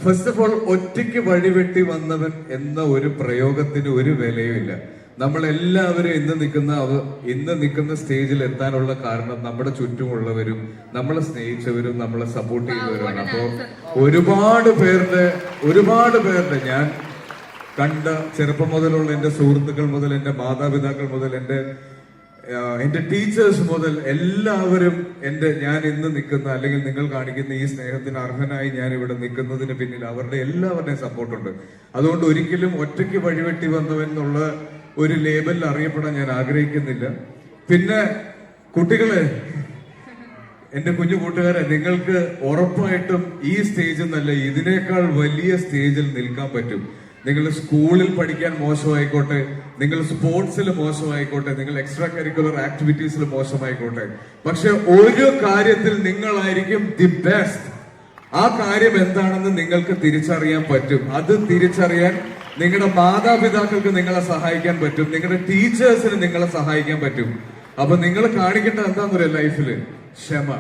First of all ഒറ്റയ്ക്ക് വഴിവെട്ടി വന്നവൻ എന്ന ഒരു പ്രയോഗത്തിന് ഒരു വിലയുമില്ല. നമ്മളെല്ലാവരും ഇന്ന് നിൽക്കുന്ന സ്റ്റേജിൽ എത്താനുള്ള കാരണം നമ്മുടെ ചുറ്റുമുള്ളവരും നമ്മളെ സ്നേഹിച്ചവരും നമ്മളെ സപ്പോർട്ട് ചെയ്തവരുമാണ്. അപ്പോ ഒരുപാട് പേരുടെ ഞാൻ കണ്ട ചെറുപ്പം മുതലുള്ള എന്റെ സുഹൃത്തുക്കൾ മുതൽ എന്റെ മാതാപിതാക്കൾ മുതൽ എന്റെ ടീച്ചേഴ്സ് മുതൽ എല്ലാവരും ഞാൻ ഇന്ന് നിൽക്കുന്ന അല്ലെങ്കിൽ നിങ്ങൾ കാണിക്കുന്ന ഈ സ്നേഹത്തിന് അർഹനായി ഞാൻ ഇവിടെ നിൽക്കുന്നതിന് പിന്നിൽ അവരുടെ എല്ലാവരുടെയും സപ്പോർട്ടുണ്ട്. അതുകൊണ്ട് ഒരിക്കലും ഒറ്റയ്ക്ക് വഴിവെട്ടി വന്നവൻ എന്നുള്ള ഒരു ലേബലിൽ അറിയപ്പെടാൻ ഞാൻ ആഗ്രഹിക്കുന്നില്ല. പിന്നെ കുട്ടികളെ, എന്റെ കുഞ്ഞു കൂട്ടുകാരെ, നിങ്ങൾക്ക് ഉറപ്പായിട്ടും ഈ സ്റ്റേജിൽ നല്ല ഇതിനേക്കാൾ വലിയ സ്റ്റേജിൽ നിൽക്കാൻ പറ്റും. നിങ്ങൾ സ്കൂളിൽ പഠിക്കാൻ മോശമായിക്കോട്ടെ, നിങ്ങൾ സ്പോർട്സിൽ മോശമായിക്കോട്ടെ, നിങ്ങൾ എക്സ്ട്രാ കരിക്കുലർ ആക്ടിവിറ്റീസിൽ മോശമായിക്കോട്ടെ, പക്ഷെ ഒരു കാര്യത്തിൽ നിങ്ങളായിരിക്കും ദി ബെസ്റ്റ്. ആ കാര്യം എന്താണെന്ന് നിങ്ങൾക്ക് തിരിച്ചറിയാൻ പറ്റും. അത് തിരിച്ചറിയാൻ നിങ്ങളുടെ മാതാപിതാക്കൾക്ക് നിങ്ങളെ സഹായിക്കാൻ പറ്റും, നിങ്ങളുടെ ടീച്ചേഴ്സിന് നിങ്ങളെ സഹായിക്കാൻ പറ്റും. അപ്പൊ നിങ്ങൾ കാണിക്കേണ്ടത് എന്താണെന്ന് പറയാം, ലൈഫില് ക്ഷമ.